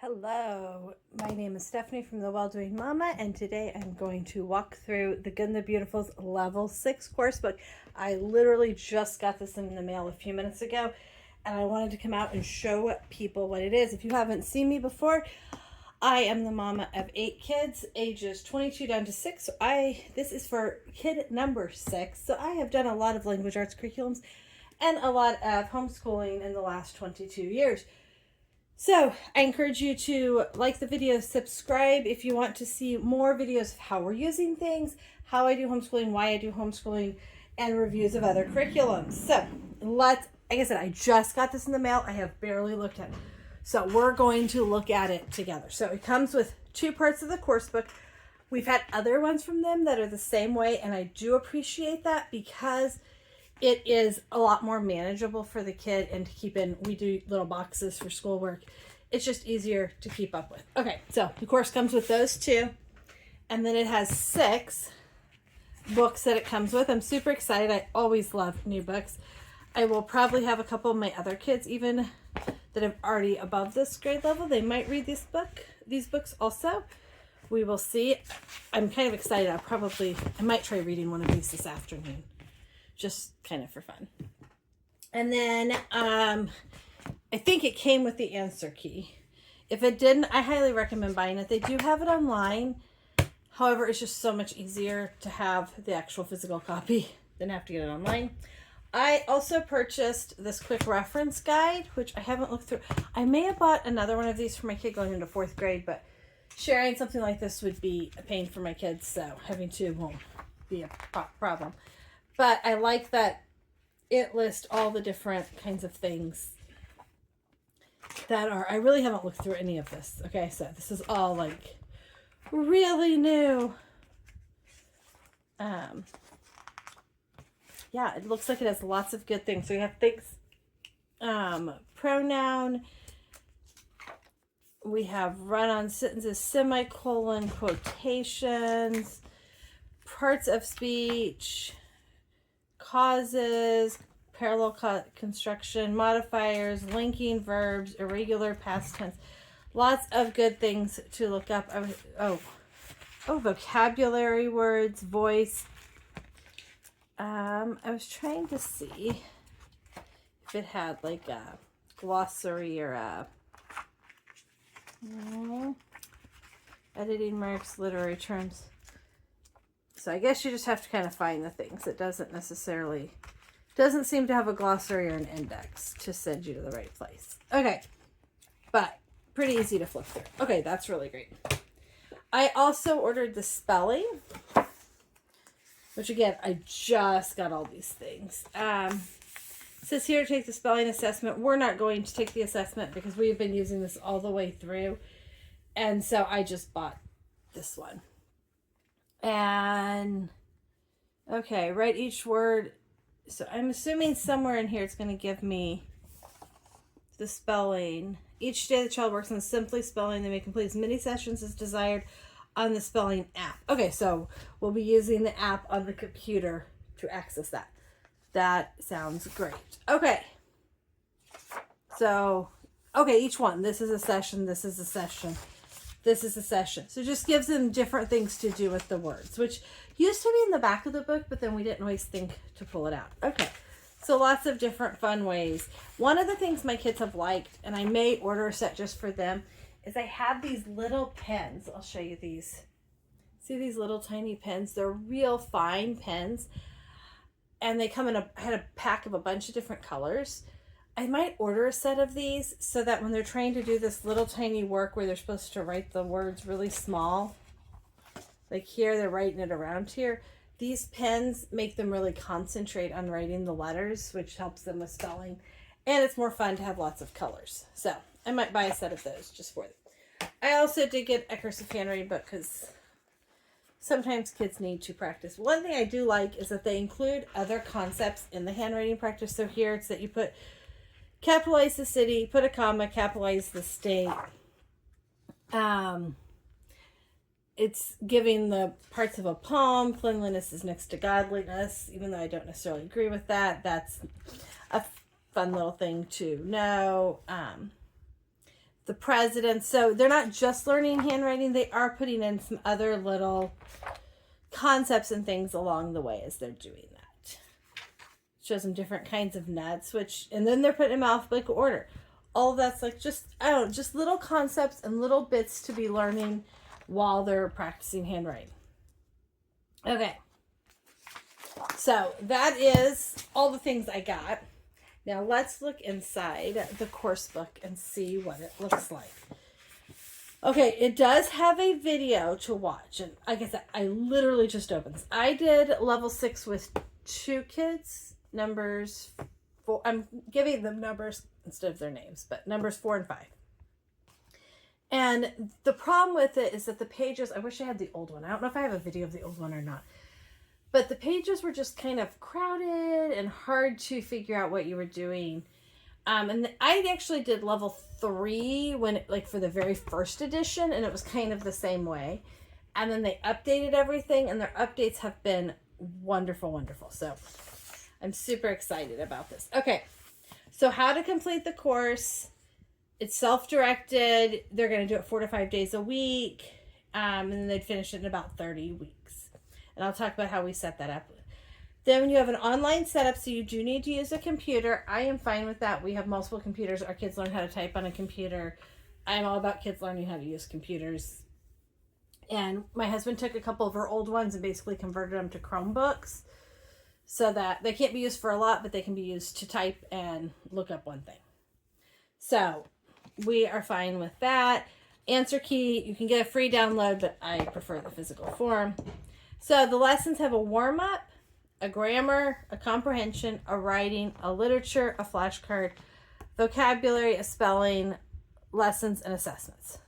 Hello, my name is Stephanie from The Well-Doing Mama, and today I'm going to walk through The Good and the Beautiful's Level 6 course book. I literally just got this in the mail a few minutes ago, and I wanted to come out and show people what it is. If you haven't seen me before, I am the mama of 8 kids, ages 22 down to 6. So this is for kid number 6. So I have done a lot of language arts curriculums and a lot of homeschooling in the last 22 years. So I encourage you to like the video, subscribe if you want to see more videos of how we're using things, how I do homeschooling, why I do homeschooling, and reviews of other curriculums. So like I said, I just got this in the mail. I have barely looked at it. So we're going to look at it together. So it comes with 2 parts of the course book. We've had other ones from them that are the same way, and I do appreciate that because it is a lot more manageable for the kid and to keep in. We do little boxes for schoolwork. It's just easier to keep up with. Okay, so the course comes with those 2. And then it has 6 books that it comes with. I'm super excited. I always love new books. I will probably have a couple of my other kids even that are already above this grade level. They might read these books also. We will see. I'm kind of excited. I might try reading one of these this afternoon. Just kind of for fun. And then I think it came with the answer key. If it didn't, I highly recommend buying it. They do have it online. However, it's just so much easier to have the actual physical copy than have to get it online. I also purchased this quick reference guide, which I haven't looked through. I may have bought another one of these for my kid going into 4th grade, but sharing something like this would be a pain for my kids, so having 2 won't be a problem. But I like that it lists all the different kinds of things that are, I really haven't looked through any of this. Okay, so this is all like really new. Yeah, it looks like it has lots of good things. So we have things, pronoun. We have run-on sentences, semicolon, quotations, parts of speech, causes, parallel construction, modifiers, linking verbs, irregular past tense. Lots of good things to look up. Vocabulary words, voice. I was trying to see if it had like a glossary or a editing marks, literary terms. So I guess you just have to kind of find the things. It doesn't seem to have a glossary or an index to send you to the right place. Okay, but pretty easy to flip through. Okay, that's really great. I also ordered the spelling, which again, I just got all these things. It says here to take the spelling assessment. We're not going to take the assessment because we've been using this all the way through. And so I just bought this one. And okay, write each word. So I'm assuming somewhere in here it's going to give me the spelling. Each day the child works on simply spelling. They may complete as many sessions as desired on the spelling app. Okay, so we'll be using the app on the computer to access that. That sounds great. Okay. So, okay, each one. This is a session. This is a session. This is a session. So it just gives them different things to do with the words, which used to be in the back of the book, but then we didn't always think to pull it out. Okay. So lots of different fun ways. One of the things my kids have liked, and I may order a set just for them, is I have these little pens. I'll show you these. See these little tiny pens? They're real fine pens. And they come in I had a pack of a bunch of different colors. I might order a set of these so that when they're trying to do this little tiny work where they're supposed to write the words really small, like here, they're writing it around here. These pens make them really concentrate on writing the letters, which helps them with spelling. And it's more fun to have lots of colors. So I might buy a set of those just for them. I also did get a cursive handwriting book because sometimes kids need to practice. One thing I do like is that they include other concepts in the handwriting practice. So here it's that you capitalize the city, put a comma, capitalize the state. It's giving the parts of a poem. Cleanliness is next to godliness, even though I don't necessarily agree with that. That's a fun little thing to know. the president. So they're not just learning handwriting, they are putting in some other little concepts and things along the way as they're doing that. Shows them different kinds of nuts, and then they're putting them in alphabetical order. All of that's like just, I don't know, just little concepts and little bits to be learning while they're practicing handwriting. Okay. So that is all the things I got. Now let's look inside the course book and see what it looks like. Okay, it does have a video to watch. And like I said, I literally just opened this. I did level 6 with 2 kids, numbers 4. I'm giving them numbers instead of their names, but numbers 4 and 5. And the problem with it is that the pages, I wish I had the old one. I don't know if I have a video of the old one or not. But the pages were just kind of crowded and hard to figure out what you were doing. And I actually did level 3 for the very first edition, and it was kind of the same way. And then they updated everything, and their updates have been wonderful, wonderful. So I'm super excited about this. Okay, so how to complete the course. It's self-directed. They're going to do it 4 to 5 days a week, and then they'd finish it in about 30 weeks. And I'll talk about how we set that up. Then you have an online setup, so you do need to use a computer. I am fine with that. We have multiple computers. Our kids learn how to type on a computer. I'm all about kids learning how to use computers. And my husband took a couple of our old ones and basically converted them to Chromebooks so that they can't be used for a lot, but they can be used to type and look up one thing. So we are fine with that. Answer key, you can get a free download, but I prefer the physical form. So the lessons have a warm-up, a grammar, a comprehension, a writing, a literature, a flashcard, vocabulary, a spelling, lessons, and assessments.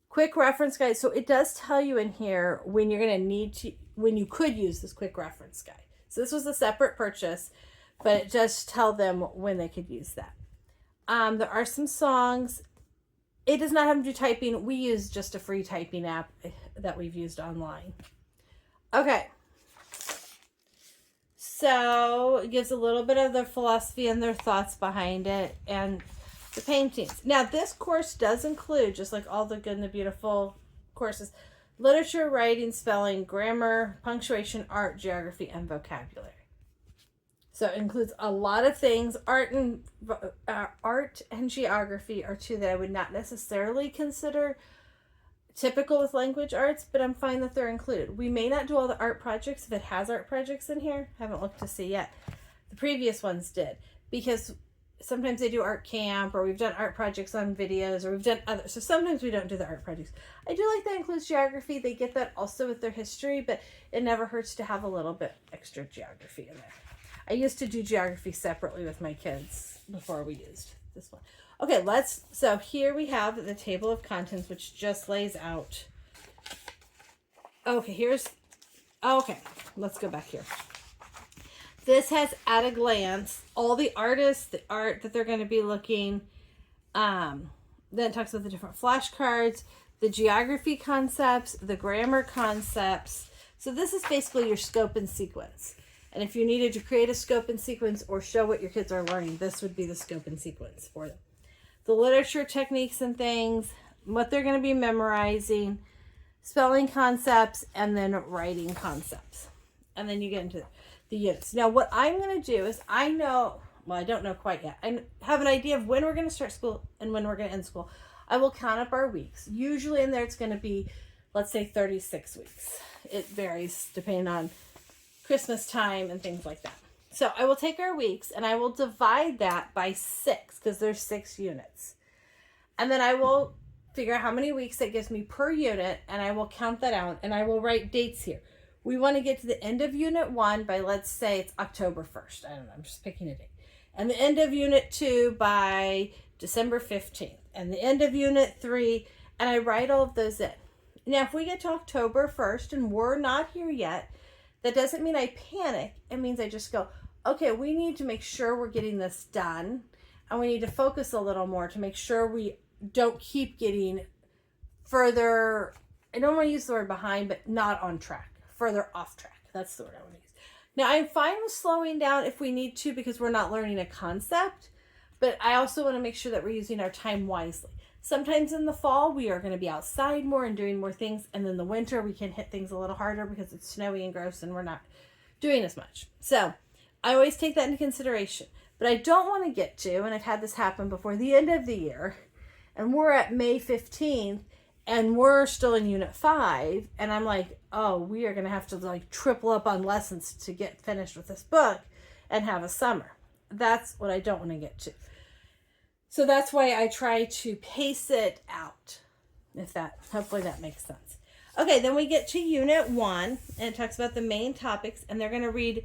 Quick reference guide. So it does tell you in here when you're going to need to, when you could use this quick reference guide. So this was a separate purchase, but it does tell them when they could use that. There are some songs. It does not have to do typing. We use just a free typing app that we've used online. Okay. So it gives a little bit of their philosophy and their thoughts behind it and the paintings. Now this course does include, just like all the Good and the Beautiful courses, literature, writing, spelling, grammar, punctuation, art, geography, and vocabulary. So it includes a lot of things. Art and geography are 2 that I would not necessarily consider typical with language arts, but I'm fine that they're included. We may not do all the art projects if it has art projects in here. Haven't looked to see yet. The previous ones did, because sometimes they do art camp, or we've done art projects on videos, or we've done others. So sometimes we don't do the art projects. I do like that includes geography. They get that also with their history, but it never hurts to have a little bit extra geography in there. I used to do geography separately with my kids before we used this one. Okay, so here we have the table of contents, which just lays out. Okay, let's go back here. This has at a glance all the artists, the art that they're going to be looking. Then it talks about the different flashcards, the geography concepts, the grammar concepts. So this is basically your scope and sequence. And if you needed to create a scope and sequence or show what your kids are learning, this would be the scope and sequence for them. The literature techniques and things, what they're going to be memorizing, spelling concepts, and then writing concepts. And then you get into the units. Now, what I'm going to do is I don't know quite yet. I have an idea of when we're going to start school and when we're going to end school. I will count up our weeks. Usually in there it's going to be, let's say, 36 weeks. It varies depending on Christmas time and things like that. So I will take our weeks and I will divide that by 6 because there's 6 units. And then I will figure out how many weeks that gives me per unit, and I will count that out and I will write dates here. We want to get to the end of unit 1 by, let's say it's October 1st. I don't know, I'm just picking a date. And the end of unit 2 by December 15th. And the end of unit 3, and I write all of those in. Now, if we get to October 1st and we're not here yet, that doesn't mean I panic. It means I just go, okay, we need to make sure we're getting this done. And we need to focus a little more to make sure we don't keep getting further, I don't want to use the word behind, but not on track, further off track. That's the word I want to use. Now, I'm fine with slowing down if we need to because we're not learning a concept, But I also want to make sure that we're using our time wisely. Sometimes in the fall, we are going to be outside more and doing more things. And then the winter, we can hit things a little harder because it's snowy and gross and we're not doing as much. So I always take that into consideration. But I don't want to get to, and I've had this happen before the end of the year, and we're at May 15th, and we're still in Unit 5, and I'm like, oh, we are going to have to like triple up on lessons to get finished with this book and have a summer. That's what I don't want to get to. So that's why I try to pace it out, hopefully that makes sense. Okay, then we get to Unit 1, and it talks about the main topics, and they're going to read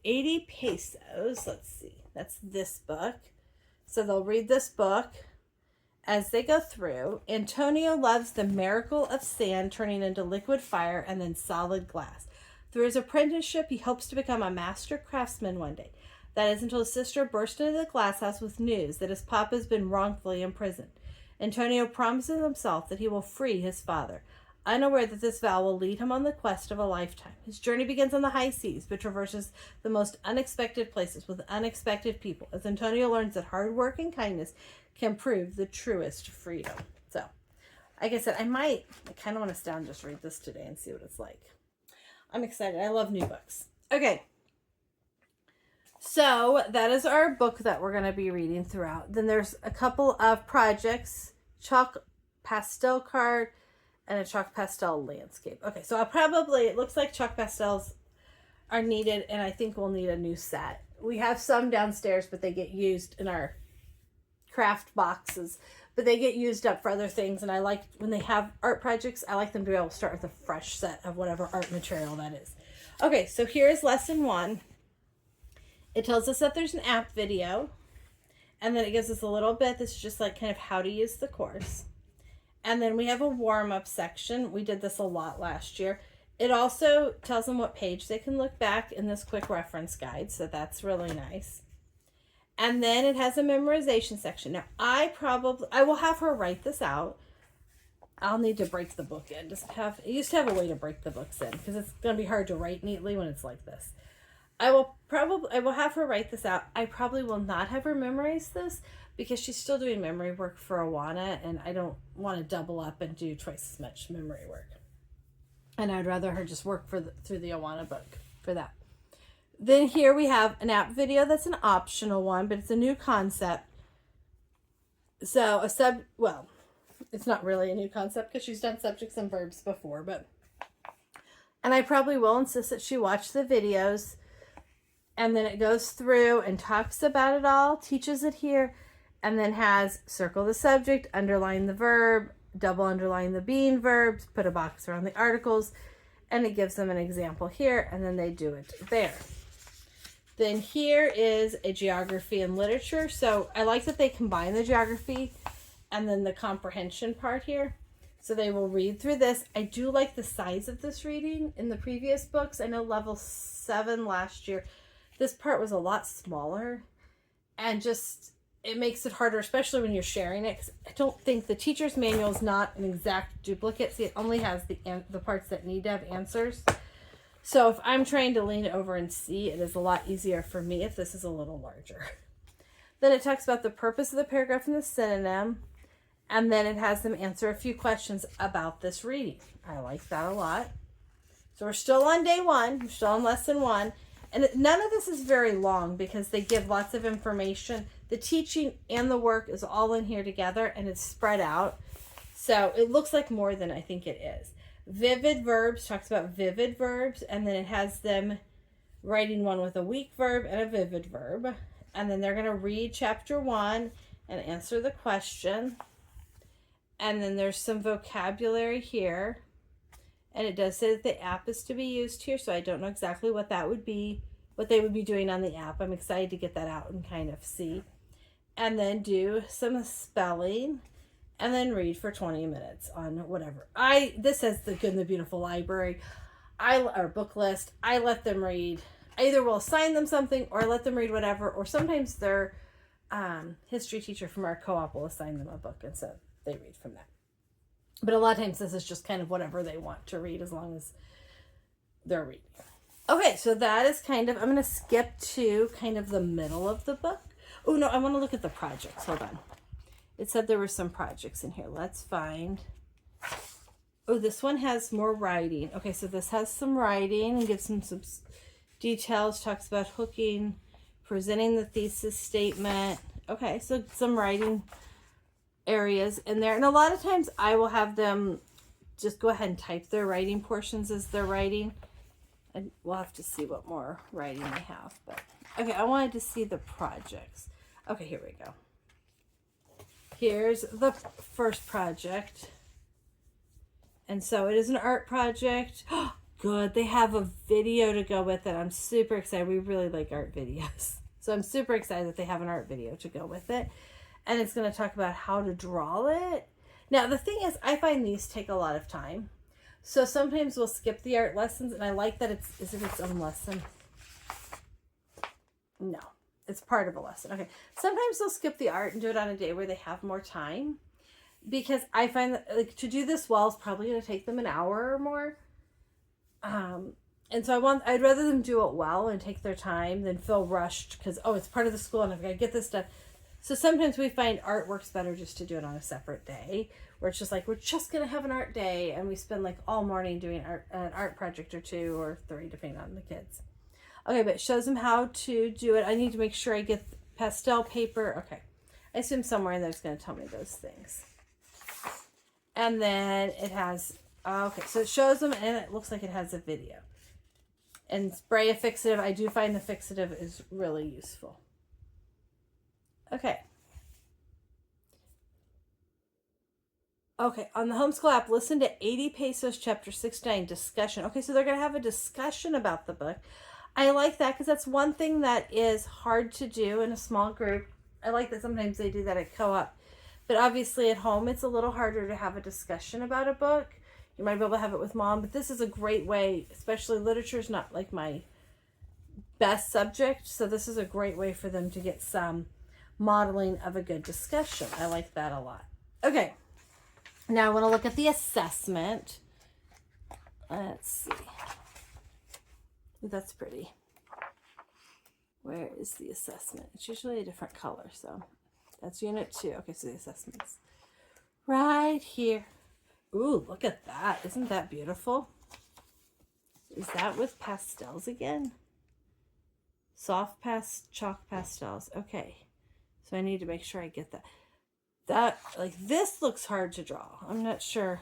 80 pesos. Let's see. That's this book. So they'll read this book as they go through. Antonio loves the miracle of sand turning into liquid fire and then solid glass. Through his apprenticeship, he hopes to become a master craftsman one day. That is until his sister burst into the glass house with news that his papa has been wrongfully imprisoned. Antonio promises himself that he will free his father, unaware that this vow will lead him on the quest of a lifetime. His journey begins on the high seas, but traverses the most unexpected places with unexpected people, as Antonio learns that hard work and kindness can prove the truest freedom. So, like I said, I kind of want to sit down and just read this today and see what it's like. I'm excited. I love new books. Okay. So, that is our book that we're going to be reading throughout. Then there's a couple of projects, chalk pastel card, and a chalk pastel landscape. Okay, so it looks like chalk pastels are needed, and I think we'll need a new set. We have some downstairs, but they get used in our craft boxes, but they get used up for other things, and I like, when they have art projects, I like them to be able to start with a fresh set of whatever art material that is. Okay, so here's lesson 1. It tells us that there's an app video, and then it gives us a little bit that's just like kind of how to use the course. And then we have a warm-up section. We did this a lot last year. It also tells them what page they can look back in this quick reference guide, so that's really nice. And then it has a memorization section. Now, I will have her write this out. I'll need to break the book in. I used to have a way to break the books in, because it's going to be hard to write neatly when it's like this. I will have her write this out. I probably will not have her memorize this, because she's still doing memory work for Awana, and I don't want to double up and do twice as much memory work. And I'd rather her just work through the Awana book for that. Then here we have an app video that's an optional one, but it's a new concept. So it's not really a new concept because she's done subjects and verbs before, and I probably will insist that she watch the videos, and then it goes through and talks about it all, teaches it here, and then has circle the subject, underline the verb, double underline the being verbs, put a box around the articles, and it gives them an example here, and then they do it there. Then here is a geography and literature. So I like that they combine the geography and then the comprehension part here. So they will read through this. I do like the size of this reading. In the previous books, I know level 7 last year, this part was a lot smaller, and just, it makes it harder, especially when you're sharing it, because I don't think the teacher's manual is not an exact duplicate. See, it only has the parts that need to have answers. So if I'm trying to lean over and see, it is a lot easier for me if this is a little larger. Then it talks about the purpose of the paragraph and the synonym, and then it has them answer a few questions about this reading. I like that a lot. So we're still on day 1. We're still on lesson 1. And none of this is very long because they give lots of information. The teaching and the work is all in here together, and it's spread out. So it looks like more than I think it is. Vivid verbs talks about vivid verbs, and then it has them writing one with a weak verb and a vivid verb. And then they're going to read chapter 1 and answer the question. And then there's some vocabulary here. And it does say that the app is to be used here, so I don't know exactly what that would be, what they would be doing on the app. I'm excited to get that out and kind of see. And then do some spelling, and then read for 20 minutes on whatever. This says the Good and the Beautiful Library, or book list. I let them read. I either will assign them something, or I let them read whatever, or sometimes their history teacher from our co-op will assign them a book, and so they read from that. But a lot of times this is just kind of whatever they want to read, as long as they're reading. Okay, so that is kind of, I'm going to skip to kind of the middle of the book. Oh no, I want to look at the projects. Hold on. It said there were some projects in here. Let's find. Oh, this one has more writing. Okay, so this has some writing and gives some details. Talks about hooking, presenting the thesis statement. Okay, so some writing areas in there. And a lot of times I will have them just go ahead and type their writing portions as they're writing. And we'll have to see what more writing they have. But okay, I wanted to see the projects. Okay, here we go. Here's the first project. And so it is an art project. Good, they have a video to go with it. I'm super excited. We really like art videos. So I'm super excited that they have an art video to go with it. And it's going to talk about how to draw it. Now, the thing is, I find these take a lot of time. So sometimes we'll skip the art lessons, and I like that is it its own lesson? No, it's part of a lesson. Okay, sometimes they'll skip the art and do it on a day where they have more time. Because I find that like to do this well is probably going to take them an hour or more. And so I'd rather them do it well and take their time than feel rushed because, oh, it's part of the school and I've got to get this done. So sometimes we find art works better just to do it on a separate day where it's just like, we're just going to have an art day and we spend like all morning doing an art project or 2 or 3 depending on the kids. Okay, but it shows them how to do it. I need to make sure I get pastel paper. Okay, I assume somewhere in there is going to tell me those things. And then it has, okay, so it shows them and it looks like it has a video. And spray a fixative. I do find the fixative is really useful. Okay. Okay, on the homeschool app, listen to 80 Pesos chapter 69 discussion. Okay, so they're going to have a discussion about the book. I like that because that's one thing that is hard to do in a small group. I like that sometimes they do that at co-op. But obviously at home, it's a little harder to have a discussion about a book. You might be able to have it with mom, but this is a great way, especially literature is not like my best subject. So this is a great way for them to get some modeling of a good discussion. I like that a lot. Okay. Now I want to look at the assessment. Let's see. Ooh, that's pretty. Where is the assessment? It's usually a different color, so that's unit 2. Okay, so the assessments right here. Ooh, look at that. Isn't that beautiful? Is that with pastels again? Soft chalk pastels. Okay. So I need to make sure I get that. That, like, this looks hard to draw. I'm not sure.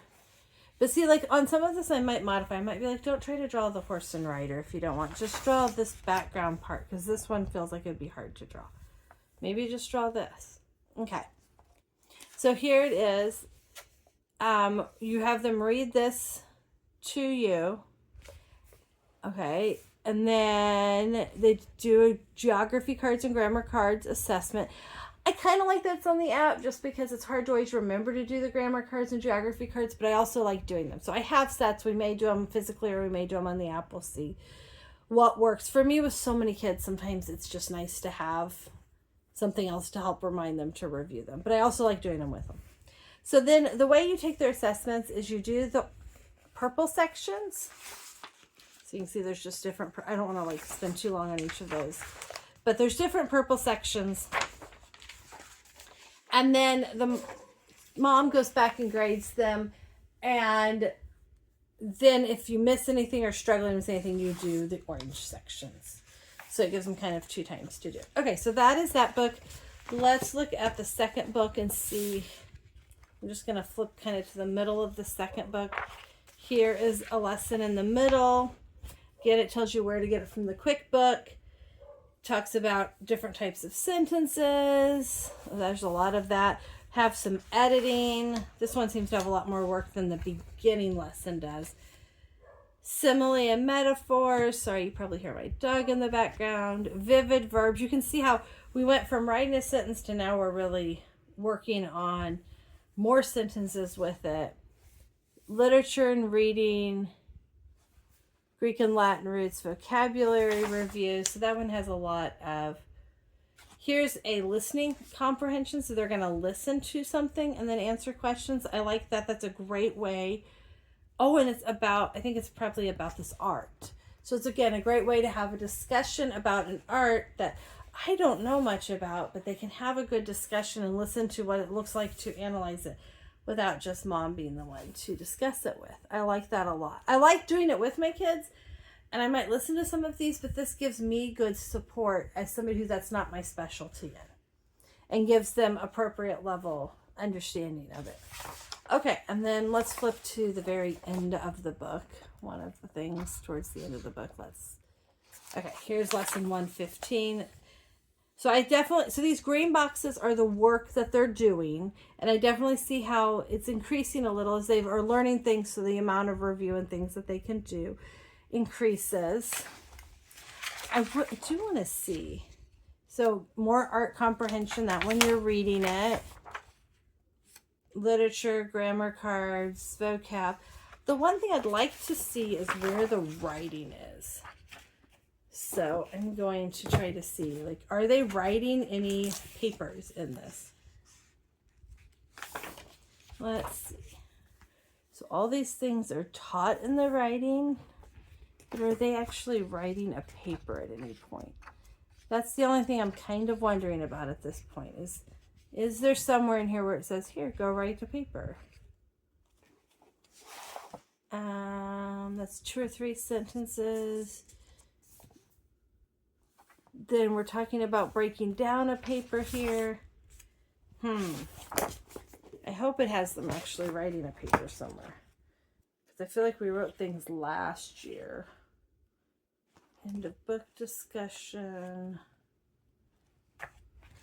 But see, like, on some of this I might modify. I might be like, don't try to draw the horse and rider if you don't want. Just draw this background part because this one feels like it'd be hard to draw. Maybe just draw this. Okay. So here it is. You have them read this to you. Okay. And then they do geography cards and grammar cards assessment. I kind of like that it's on the app just because it's hard to always remember to do the grammar cards and geography cards, but I also like doing them. So I have sets. We may do them physically or we may do them on the app. We'll see what works. For me with so many kids, sometimes it's just nice to have something else to help remind them to review them. But I also like doing them with them. So then the way you take their assessments is you do the purple sections. So you can see there's just different, I don't want to like spend too long on each of those, but there's different purple sections. And then the mom goes back and grades them. And then if you miss anything or struggling with anything, you do the orange sections. So it gives them kind of 2 times to do. Okay, so that is that book. Let's look at the second book and see. I'm just going to flip kind of to the middle of the second book. Here is a lesson in the middle. Again, it tells you where to get it from the quick book. Talks about different types of sentences. There's a lot of that. Have some editing. This one seems to have a lot more work than the beginning lesson does. Simile and metaphors. Sorry, you probably hear my dog in the background. Vivid verbs. You can see how we went from writing a sentence to now we're really working on more sentences with it. Literature and reading. Greek and Latin roots, vocabulary review. So that one has a lot of, here's a listening comprehension. So they're going to listen to something and then answer questions. I like that. That's a great way. Oh, and it's about, I think it's probably about this art. So it's, again, a great way to have a discussion about an art that I don't know much about, but they can have a good discussion and listen to what it looks like to analyze it without just mom being the one to discuss it with. I like that a lot. I like doing it with my kids, and I might listen to some of these, but this gives me good support as somebody who that's not my specialty in, and gives them appropriate level understanding of it. Okay, and then let's flip to the very end of the book. One of the things towards the end of the book. Okay, here's lesson 115. So these green boxes are the work that they're doing, and I definitely see how it's increasing a little as they are learning things, so the amount of review and things that they can do increases. I do want to see. So more art comprehension, that when you're reading it. Literature, grammar cards, vocab. The one thing I'd like to see is where the writing is. So I'm going to try to see, like, are they writing any papers in this? Let's see. So all these things are taught in the writing, but are they actually writing a paper at any point? That's the only thing I'm kind of wondering about at this point is there somewhere in here where it says, here, go write a paper? That's 2 or 3 sentences. Then we're talking about breaking down a paper here. I hope it has them actually writing a paper somewhere, because I feel like we wrote things last year. End of book discussion.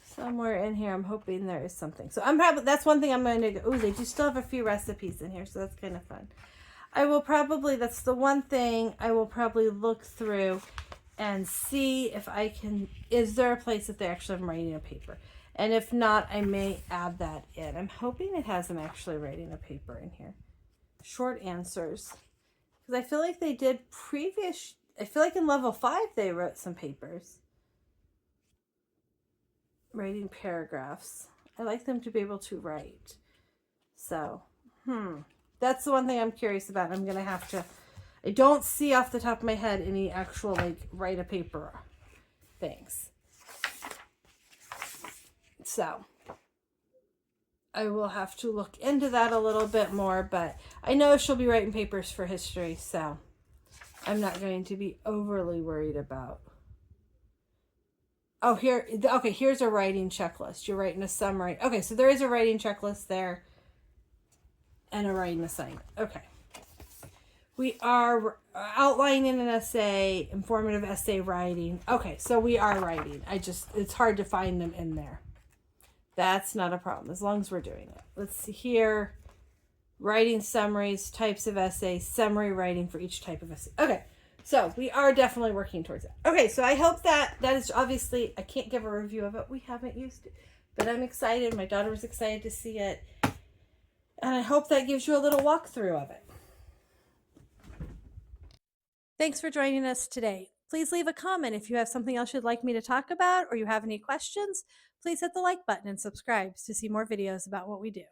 Somewhere in here, I'm hoping there is something. So that's one thing I'm going to go. Oh, they do still have a few recipes in here, so that's kind of fun. That's the one thing I will probably look through and see if I can, is there a place that they actually have writing a paper? And if not, I may add that in. I'm hoping it has them actually writing a paper in here. Short answers. Because I feel like they did I feel like in level 5 they wrote some papers. Writing paragraphs. I like them to be able to write. So, that's the one thing I'm curious about. I'm going to have to, I don't see off the top of my head any actual, like, write a paper things. So, I will have to look into that a little bit more, but I know she'll be writing papers for history, so I'm not going to be overly worried about. Oh, here's a writing checklist. You're writing a summary. Okay, so there is a writing checklist there and a writing assignment. Okay. We are outlining an essay, informative essay writing. Okay, so we are writing. It's hard to find them in there. That's not a problem, as long as we're doing it. Let's see here. Writing summaries, types of essays, summary writing for each type of essay. Okay. So we are definitely working towards it. Okay, so I hope that is obviously, I can't give a review of it. We haven't used it, but I'm excited. My daughter was excited to see it. And I hope that gives you a little walkthrough of it. Thanks for joining us today. Please leave a comment if you have something else you'd like me to talk about or you have any questions. Please hit the like button and subscribe to see more videos about what we do.